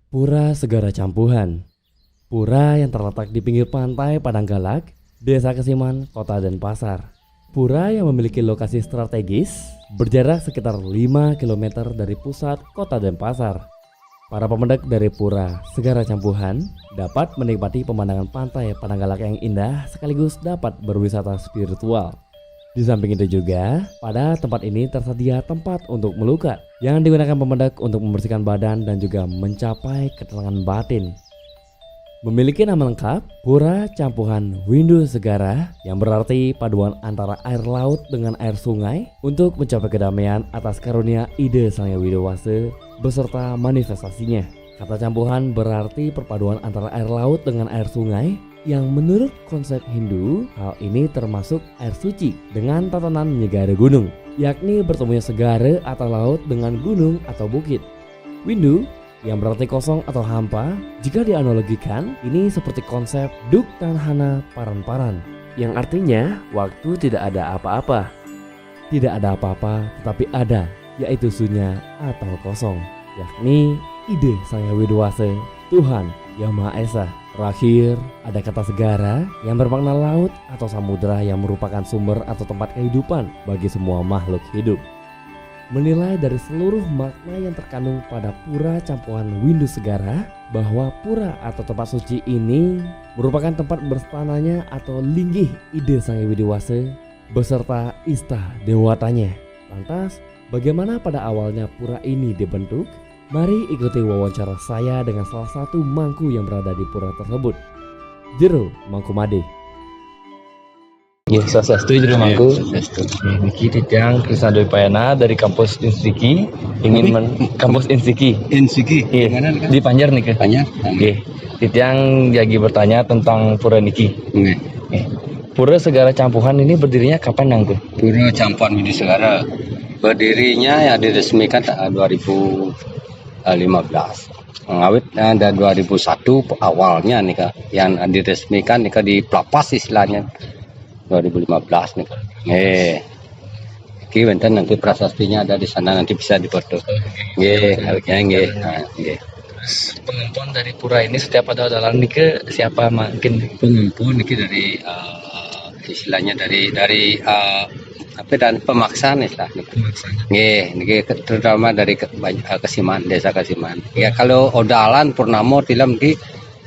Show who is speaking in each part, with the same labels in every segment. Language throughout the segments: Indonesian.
Speaker 1: Pura Segara Campuhan. Pura yang terletak di pinggir pantai Padang Galak, Desa Kesiman, Kota Denpasar. Pura yang memiliki lokasi strategis, berjarak sekitar 5 km dari pusat Kota Denpasar. Para pemendak dari Pura Segara Campuhan dapat menikmati pemandangan pantai Padang Galak yang indah sekaligus dapat berwisata spiritual. Di samping itu juga, pada tempat ini tersedia tempat untuk melukat yang digunakan pemendak untuk membersihkan badan dan juga mencapai ketenangan batin. Memiliki nama lengkap Pura Campuhan Windu Segara, yang berarti paduan antara air laut dengan air sungai untuk mencapai kedamaian atas karunia ide Sang Hyang Widowase beserta manifestasinya. Kata campuhan berarti perpaduan antara air laut dengan air sungai, yang menurut konsep Hindu hal ini termasuk air suci dengan tatanan nyegara gunung, yakni bertemunya segara atau laut dengan gunung atau bukit. Windu yang berarti kosong atau hampa, jika dianalogikan ini seperti konsep Duk Tanhana Paran-Paran, yang artinya waktu tidak ada apa-apa. Tidak ada apa-apa tetapi ada, yaitu sunya atau kosong, yakni ide Sang Hyang Widowase, Tuhan Yang Maha Esa. Terakhir, ada kata segara yang bermakna laut atau samudera yang merupakan sumber atau tempat kehidupan bagi semua makhluk hidup. Menilai dari seluruh makna yang terkandung pada Pura Campuhan Windu Segara, bahwa pura atau tempat suci ini merupakan tempat berstananya atau linggih ide Sang Hyang Widowase beserta ista dewatanya. Lantas, bagaimana pada awalnya pura ini dibentuk? Mari ikuti wawancara saya dengan salah satu mangku yang berada di pura tersebut, Jero Mangku Made.
Speaker 2: Ya, swastiastu Jero Mangku. Niki Titiang Krisna Dwi Payana dari kampus Insiki, kampus Insiki.
Speaker 3: Insiki.
Speaker 2: Mana di Panjar nih ke?
Speaker 3: Panjar.
Speaker 2: Oke. Titiang lagi bertanya tentang pura niki. Pura Segara Campuhan ini berdirinya kapan nang tuh?
Speaker 3: Pura Campuhan Windu Segara berdirinya ya diresmikan tahun 2015. Ngawit dari 2001 awalnya nih Kak, yang diresmikan nih Kak, di Pelapas istilahnya 2015 nih Kak. Iki benten nanti prasastinya ada di sana, nanti bisa dipoto. Nggih.
Speaker 2: Pengumpul dari pura ini setiap ada dalam niki siapa mungkin
Speaker 3: Pengumpul niki dari istilahnya dari apa dan pemaksaan istilah niki terutama dari Kesiman, Desa Kesiman. Ya kalau odalan purnamo tilam niki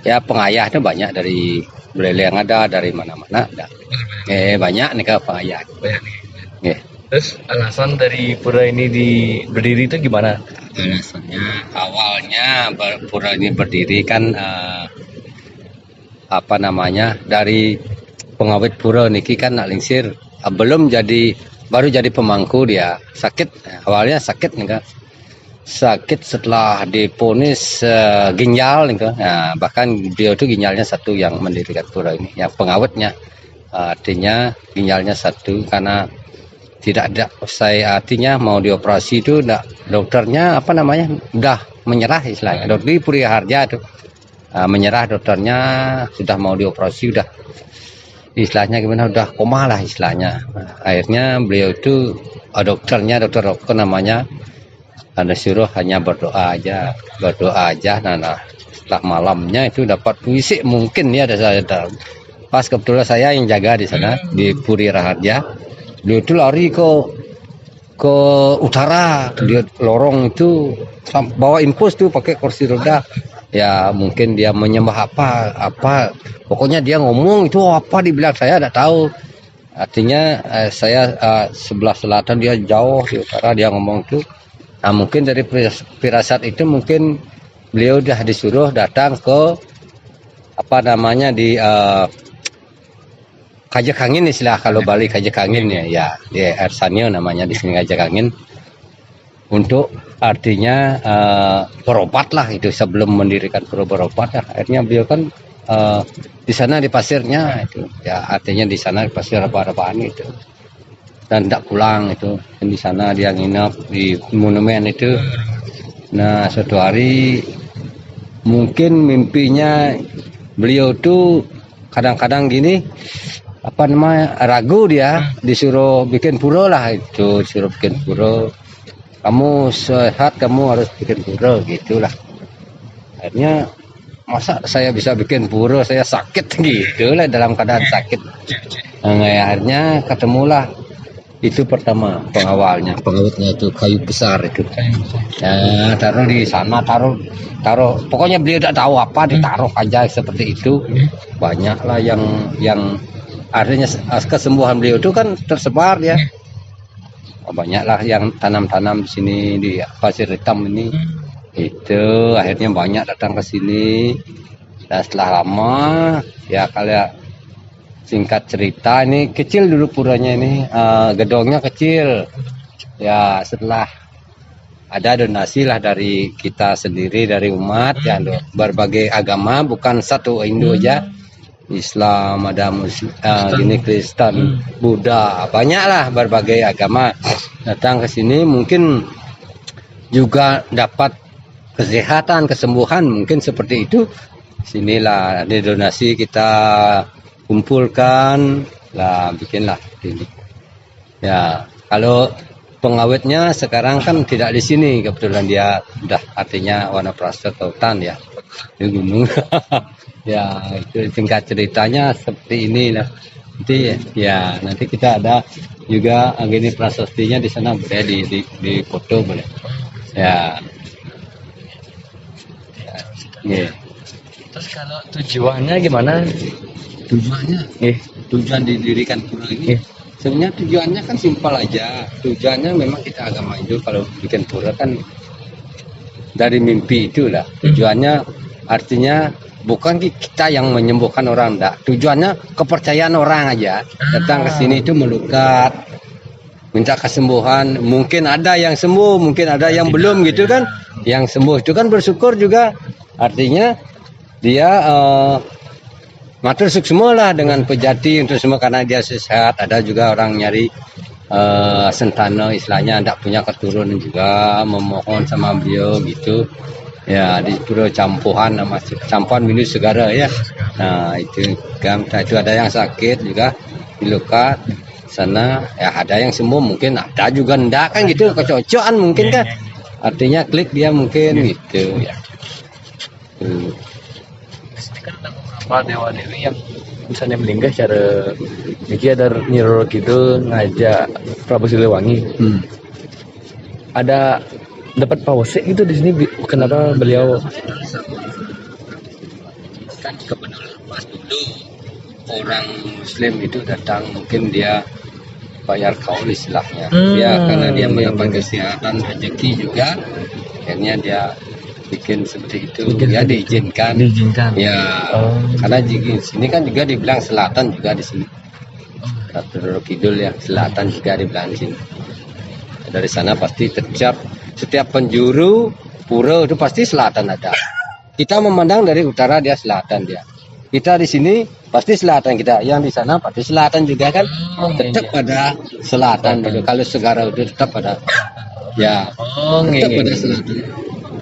Speaker 3: ya pengayahnya banyak dari Bulele yang ada, dari mana-mana ada. Banyak nih pengayah.
Speaker 2: Terus alasan dari pura ini berdiri itu gimana?
Speaker 3: Alasannya awalnya pura ini berdiri kan dari pengawet pura niki kan nak lingsir, baru jadi pemangku dia sakit, awalnya sakit nih Kak. Sakit setelah diponis ginjal nih Kak. Nah, bahkan dia itu ginjalnya satu yang mendirikan pura ini, yang pengawetnya. Artinya ginjalnya satu karena tidak ada artinya mau dioperasi itu dokternya udah menyerah istilahnya. Dokter Puri Harja itu menyerah, dokternya sudah mau dioperasi, udah istilahnya gimana, udah koma lah istilahnya. Akhirnya beliau itu dokter namanya ada suruh hanya berdoa aja. Nah, setelah malamnya itu dapat puisi mungkin ya, ada saya pas kebetulan saya yang jaga di sana di Puri Raharja. Beliau itu lari ke utara, dia lorong itu bawa impus tuh pakai kursi roda. Ya mungkin dia menyembah apa pokoknya dia ngomong itu apa dibilang saya tidak tahu. Artinya saya sebelah selatan, dia jauh di utara, dia ngomong itu. Nah, mungkin dari firasat itu mungkin beliau sudah disuruh datang ke di Kajakangin istilah kalau Bali Kajakangin ya di Ersanio namanya di sini Kajakangin, untuk artinya berobat lah itu sebelum mendirikan pura berobat ya. Akhirnya beliau kan di sana di pasirnya itu ya, artinya di sana di pasir apa-apaan itu, dan tidak pulang itu, dan di sana dia nginap di monumen itu. Nah, suatu hari mungkin mimpinya beliau tuh kadang-kadang gini ragu, dia disuruh bikin pura lah itu, disuruh bikin pura, kamu sehat kamu harus bikin pura gitulah. Akhirnya masa saya bisa bikin pura saya sakit gitu lah, dalam keadaan sakit. Nah, akhirnya ketemulah itu pertama pengawalnya, pengawetnya itu kayu besar itu. Ya, taruh di sana, taruh pokoknya beliau tidak tahu apa, ditaruh aja seperti itu. Banyaklah yang artinya kesembuhan beliau itu kan tersebar ya. Banyaklah yang tanam-tanam di sini di pasir hitam ini. Itu akhirnya banyak datang ke sini. Dan setelah lama ya kalian singkat cerita, ini kecil dulu puranya ini, gedongnya kecil. Ya setelah ada donasi lah dari kita sendiri, dari umat ya, berbagai agama, bukan satu Hindu aja. Islam, ada Muslim, ini Kristen, Buddha, banyaklah berbagai agama datang ke sini, mungkin juga dapat kesehatan, kesembuhan, mungkin seperti itu. Sinilah ada donasi kita kumpulkan lah, bikinlah ini. Ya, kalau pengawetnya sekarang kan tidak di sini, kebetulan dia udah artinya warna prasat hutan ya, di gunung. Ya, itu singkat ceritanya seperti ini lah. Nanti ya nanti kita ada juga gini prasastinya di sana, boleh di foto boleh. Ya. Ya.
Speaker 2: Terus kalau tujuannya gimana?
Speaker 3: Tujuan didirikan pura ini sebenarnya tujuannya kan simpel aja. Tujuannya memang kita agama Hindu kalau bikin pura kan dari mimpi itulah. Tujuannya artinya bukan kita yang menyembuhkan orang, enggak. Tujuannya kepercayaan orang aja. Datang ke sini itu melukat, minta kesembuhan. Mungkin ada yang sembuh, mungkin ada yang belum gitu kan. Yang sembuh itu kan bersyukur juga. Artinya dia matur suksma lah dengan pejati untuk semua karena dia sehat. Ada juga orang nyari sentana istilahnya, tidak punya keturunan juga, memohon sama beliau gitu. Ya di pura campuhan, nama campuhan minus segara ya. Nah itu kan, itu ada yang sakit juga di luka sana ya, ada yang sembuh, mungkin ada juga ndak kan gitu, kecocokan mungkin kan, artinya klik dia mungkin gitu ya.
Speaker 2: Kan ada beberapa dewa-dewi yang misalnya meninggal secara niki ada Nyiro gitu ngajak Prabu Siliwangi. Ada dapat pawesek gitu di sini, kenapa beliau
Speaker 3: Kan kebetulan pas dulu orang Muslim itu datang, mungkin dia bayar kaul istilahnya. Dia karena dia mendapat kesehatan, rezeki juga, akhirnya dia bikin seperti itu. Dia diizinkan. Ya, karena di sini kan juga dibilang selatan juga di sini. Ratu Kidul ya, selatan juga dibilang di sini. Dari sana pasti setiap penjuru pura itu pasti selatan ada. Kita memandang dari utara, dia selatan dia. Kita di sini pasti selatan kita. Yang di sana pasti selatan juga kan. Tetap ada selatan. Kalau segara itu tetap ada. Ya. Tetap ada selatan.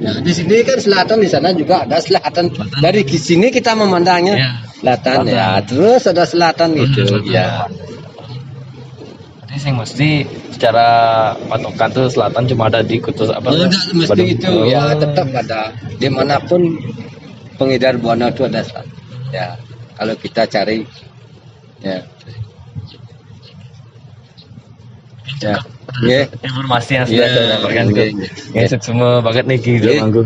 Speaker 3: Nah, di sini kan selatan, di sana juga ada selatan. Dari sini kita memandangnya selatan ya. Terus ada selatan gitu. Ya.
Speaker 2: Jadi sing mesti secara patokan tuh selatan cuma ada di Kutub apa?
Speaker 3: Enggak mesti itu ya, tetap ada. Dimanapun pengedar buana itu ada selatan. Ya, kalau kita cari ya. Ya.
Speaker 2: Informasi yang sudah saya dapatkan itu semua banget nih gitu manggu.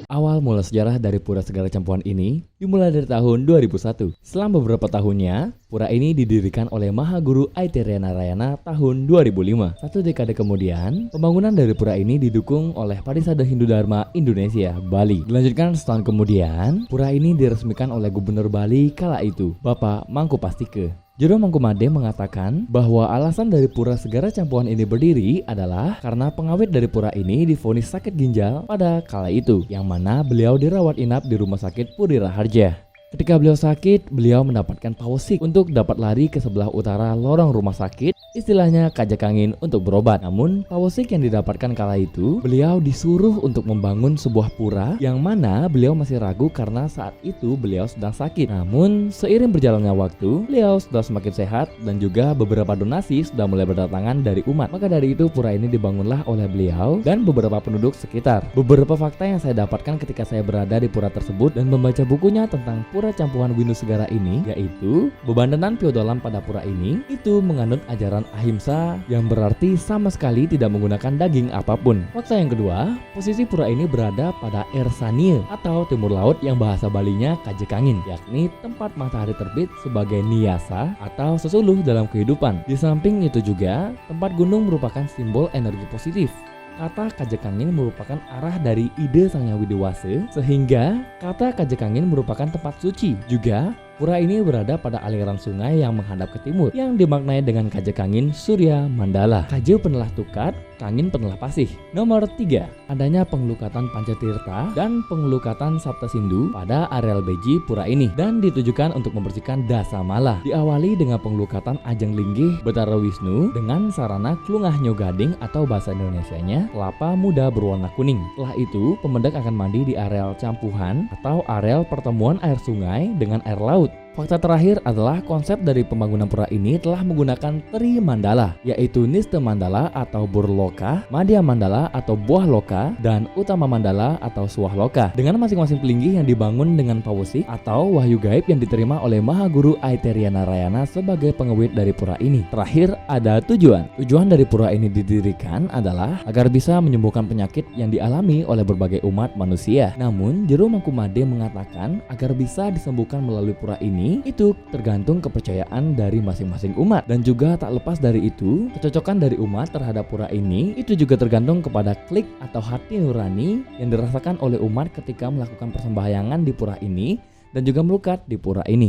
Speaker 1: Awal mula sejarah dari Pura Segara Campuhan ini dimulai dari tahun 2001. Selama beberapa tahunnya, pura ini didirikan oleh Mahaguru Aiteria Narayana tahun 2005. Satu dekade kemudian, pembangunan dari pura ini didukung oleh Parisada Hindu Dharma Indonesia, Bali. Dilanjutkan setahun kemudian, pura ini diresmikan oleh Gubernur Bali kala itu, Bapak Mangku Pastike. Jero Mangkumade mengatakan bahwa alasan dari Pura Segara Campuhan ini berdiri adalah karena pengawet dari pura ini divonis sakit ginjal pada kala itu, yang mana beliau dirawat inap di Rumah Sakit Puri Raharja. Ketika beliau sakit, beliau mendapatkan pawesik untuk dapat lari ke sebelah utara lorong rumah sakit istilahnya kajak angin untuk berobat. Namun Pawosik yang didapatkan kala itu, beliau disuruh untuk membangun sebuah pura yang mana beliau masih ragu karena saat itu beliau sedang sakit. Namun seiring berjalannya waktu, beliau sudah semakin sehat dan juga beberapa donasi sudah mulai berdatangan dari umat. Maka dari itu pura ini dibangunlah oleh beliau dan beberapa penduduk sekitar. Beberapa fakta yang saya dapatkan ketika saya berada di pura tersebut dan membaca bukunya tentang Pura Campuhan Winusegara ini, yaitu bebandanan Piodolan pada pura ini itu menganut ajaran ahimsa yang berarti sama sekali tidak menggunakan daging apapun. Fakta yang kedua, posisi pura ini berada pada Ersanie atau timur laut yang bahasa Balinya Kajekangin, yakni tempat matahari terbit sebagai niasa atau sesuluh dalam kehidupan. Di samping itu juga, tempat gunung merupakan simbol energi positif. Kata Kajekangin merupakan arah dari ide Sang Hyang Widewasa, sehingga kata Kajekangin merupakan tempat suci. Juga pura ini berada pada aliran sungai yang menghadap ke timur yang dimaknai dengan Kajekangin Surya Mandala. Kaje penelah tukat, kangin penelah pasih. Nomor 3, adanya pengelukatan Pancatirta dan pengelukatan Saptasindu pada areal beji pura ini dan ditujukan untuk membersihkan dasa mala. Diawali dengan pengelukatan Ajeng Linggih Betara Wisnu dengan sarana klungah nyogading atau bahasa Indonesianya kelapa muda berwarna kuning. Setelah itu, pemendak akan mandi di areal campuhan atau areal pertemuan air sungai dengan air laut. Fakta terakhir adalah konsep dari pembangunan pura ini telah menggunakan Tri Mandala, yaitu Niste Mandala atau Burloka, Madhya Mandala atau Buah Loka, dan Utama Mandala atau Suah Loka, dengan masing-masing pelinggih yang dibangun dengan Pawosik atau wahyu gaib yang diterima oleh Maha Guru Aiteria Narayana sebagai pengewit dari pura ini. Terakhir ada tujuan. Tujuan dari pura ini didirikan adalah agar bisa menyembuhkan penyakit yang dialami oleh berbagai umat manusia. Namun Jero Mangkulamade mengatakan agar bisa disembuhkan melalui pura ini itu tergantung kepercayaan dari masing-masing umat, dan juga tak lepas dari itu kecocokan dari umat terhadap pura ini itu juga tergantung kepada klik atau hati nurani yang dirasakan oleh umat ketika melakukan persembahyangan di pura ini dan juga melukat di pura ini.